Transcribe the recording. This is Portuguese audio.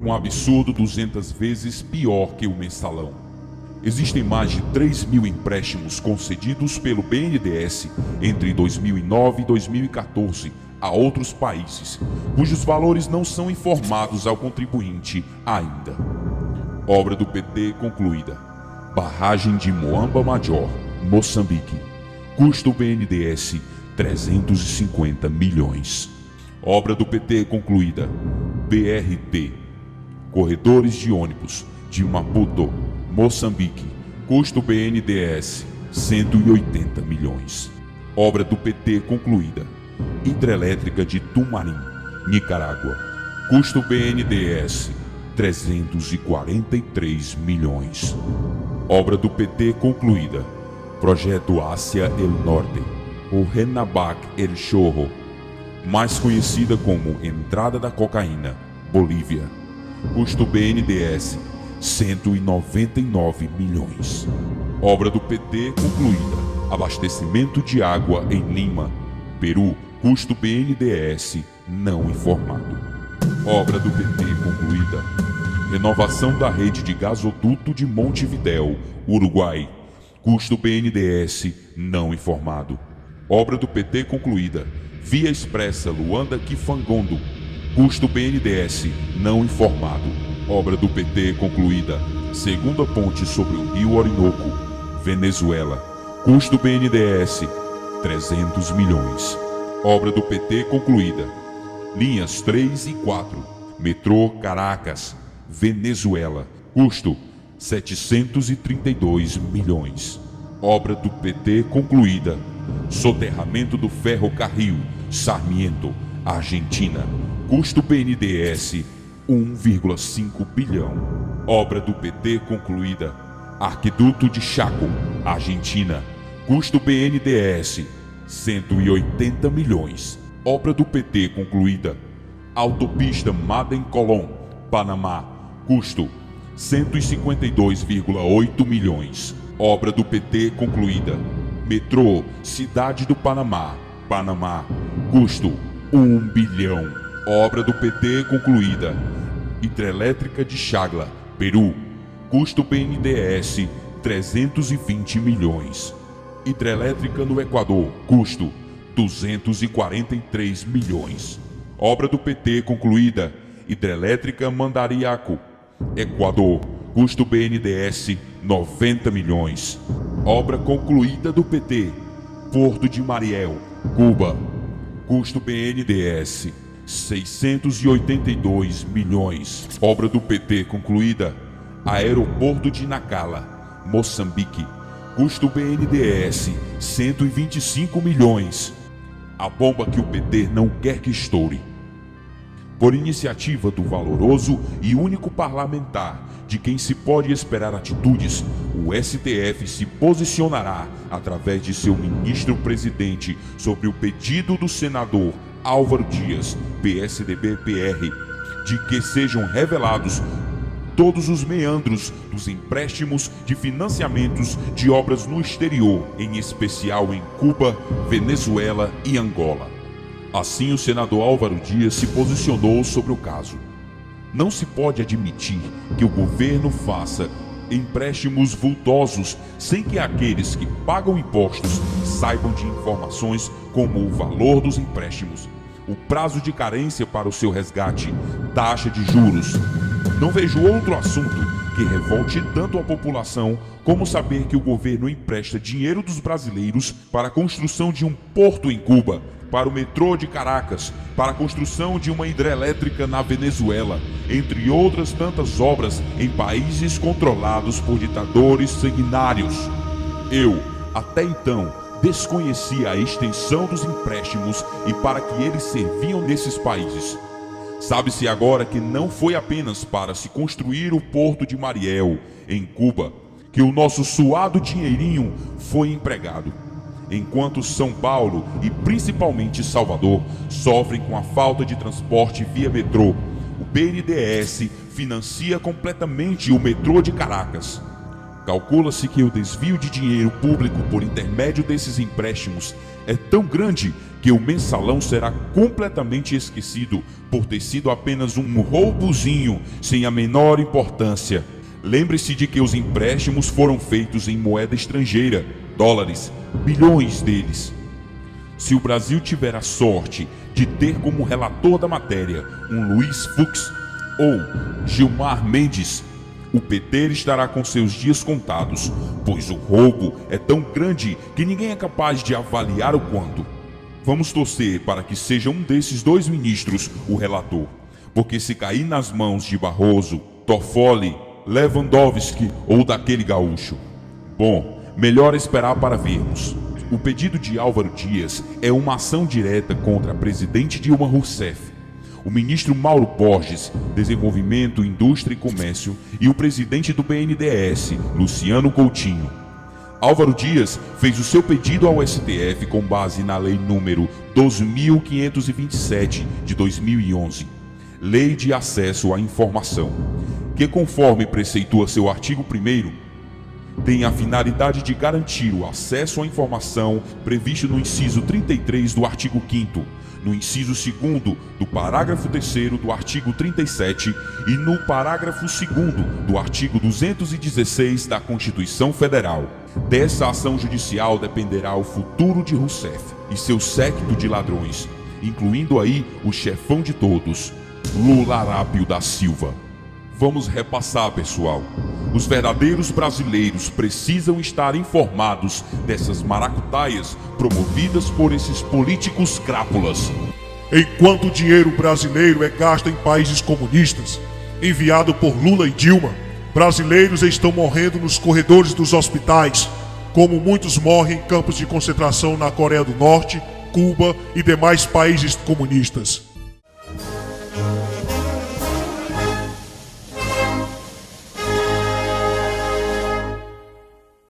Um absurdo 200 vezes pior que o mensalão. Existem mais de 3.000 empréstimos concedidos pelo BNDES entre 2009 e 2014 a outros países, cujos valores não são informados ao contribuinte ainda. Obra do PT concluída. Barragem de Moamba Major, Moçambique. Custo BNDES 350 milhões. Obra do PT concluída. BRT. Corredores de ônibus de Maputo, Moçambique. Custo BNDES 180 milhões. Obra do PT concluída. Hidrelétrica de Tumarim, Nicarágua. Custo BNDES 343 milhões. Obra do PT concluída. Projeto Ásia El Norte, ou Renabac El Chorro, mais conhecida como Entrada da Cocaína, Bolívia. Custo BNDES 199 milhões. Obra do PT concluída. Abastecimento de água em Lima, Peru. Custo BNDES não informado. Obra do PT concluída. Renovação da rede de gasoduto de Montevidéu, Uruguai. Custo BNDES não informado. Obra do PT concluída. Via Expressa Luanda-Kifangondo. Custo BNDES não informado. Obra do PT concluída. Segunda ponte sobre o rio Orinoco, Venezuela. Custo BNDES 300 milhões. Obra do PT concluída. Linhas 3 e 4. Metrô Caracas, Venezuela. Custo 732 milhões. Obra do PT concluída. Soterramento do ferrocarril Sarmiento, Argentina. Custo BNDES 1,5 bilhão. Obra do PT concluída. Arquiduto de Chaco, Argentina. Custo BNDES 180 milhões. Obra do PT concluída. Autopista Madem-Colón, Panamá. Custo 152,8 milhões. Obra do PT concluída. Metrô Cidade do Panamá, Panamá. Custo 1 bilhão. Obra do PT concluída. Hidrelétrica de Chagla, Peru. Custo BNDES 320 milhões. Hidrelétrica no Equador. Custo 243 milhões. Obra do PT concluída. Hidrelétrica Mandariaco, Equador. Custo BNDES 90 milhões. Obra concluída do PT. Porto de Mariel, Cuba. Custo BNDES 682 milhões. Obra do PT concluída. Aeroporto de Nacala, Moçambique. Custo BNDES 125 milhões. A bomba que o PT não quer que estoure. Por iniciativa do valoroso e único parlamentar de quem se pode esperar atitudes, o STF se posicionará através de seu ministro-presidente sobre o pedido do senador Álvaro Dias, PSDB-PR, de que sejam revelados todos os meandros dos empréstimos de financiamentos de obras no exterior, em especial em Cuba, Venezuela e Angola. Assim, o senador Álvaro Dias se posicionou sobre o caso. Não se pode admitir que o governo faça empréstimos vultosos sem que aqueles que pagam impostos saibam de informações como o valor dos empréstimos, o prazo de carência para o seu resgate, taxa de juros. Não vejo outro assunto que revolte tanto a população como saber que o governo empresta dinheiro dos brasileiros para a construção de um porto em Cuba, para o metrô de Caracas, para a construção de uma hidrelétrica na Venezuela, entre outras tantas obras em países controlados por ditadores sanguinários. Eu, até então, desconhecia a extensão dos empréstimos e para que eles serviam nesses países. Sabe-se agora que não foi apenas para se construir o Porto de Mariel, em Cuba, que o nosso suado dinheirinho foi empregado. Enquanto São Paulo e principalmente Salvador sofrem com a falta de transporte via metrô, o BNDES financia completamente o metrô de Caracas. Calcula-se que o desvio de dinheiro público por intermédio desses empréstimos é tão grande que o mensalão será completamente esquecido por ter sido apenas um roubozinho sem a menor importância. Lembre-se de que os empréstimos foram feitos em moeda estrangeira, dólares, bilhões deles. Se o Brasil tiver a sorte de ter como relator da matéria um Luiz Fux ou Gilmar Mendes, o PT estará com seus dias contados, pois o roubo é tão grande que ninguém é capaz de avaliar o quanto. Vamos torcer para que seja um desses dois ministros o relator, porque se cair nas mãos de Barroso, Toffoli, Lewandowski ou daquele gaúcho, bom, melhor esperar para vermos. O pedido de Álvaro Dias é uma ação direta contra a presidente Dilma Rousseff, o ministro Mauro Borges, Desenvolvimento, Indústria e Comércio, e o presidente do BNDES, Luciano Coutinho. Álvaro Dias fez o seu pedido ao STF com base na Lei número 12.527 de 2011, Lei de Acesso à Informação, que, conforme preceitua seu artigo 1º, tem a finalidade de garantir o acesso à informação previsto no inciso 33 do artigo 5º, no inciso 2º do parágrafo 3º do artigo 37 e no parágrafo 2º do artigo 216 da Constituição Federal. Dessa ação judicial dependerá o futuro de Rousseff e seu séquito de ladrões, incluindo aí o chefão de todos, Lula Arápio da Silva. Vamos repassar, pessoal. Os verdadeiros brasileiros precisam estar informados dessas maracutaias promovidas por esses políticos crápulas. Enquanto o dinheiro brasileiro é gasto em países comunistas, enviado por Lula e Dilma, brasileiros estão morrendo nos corredores dos hospitais, como muitos morrem em campos de concentração na Coreia do Norte, Cuba e demais países comunistas.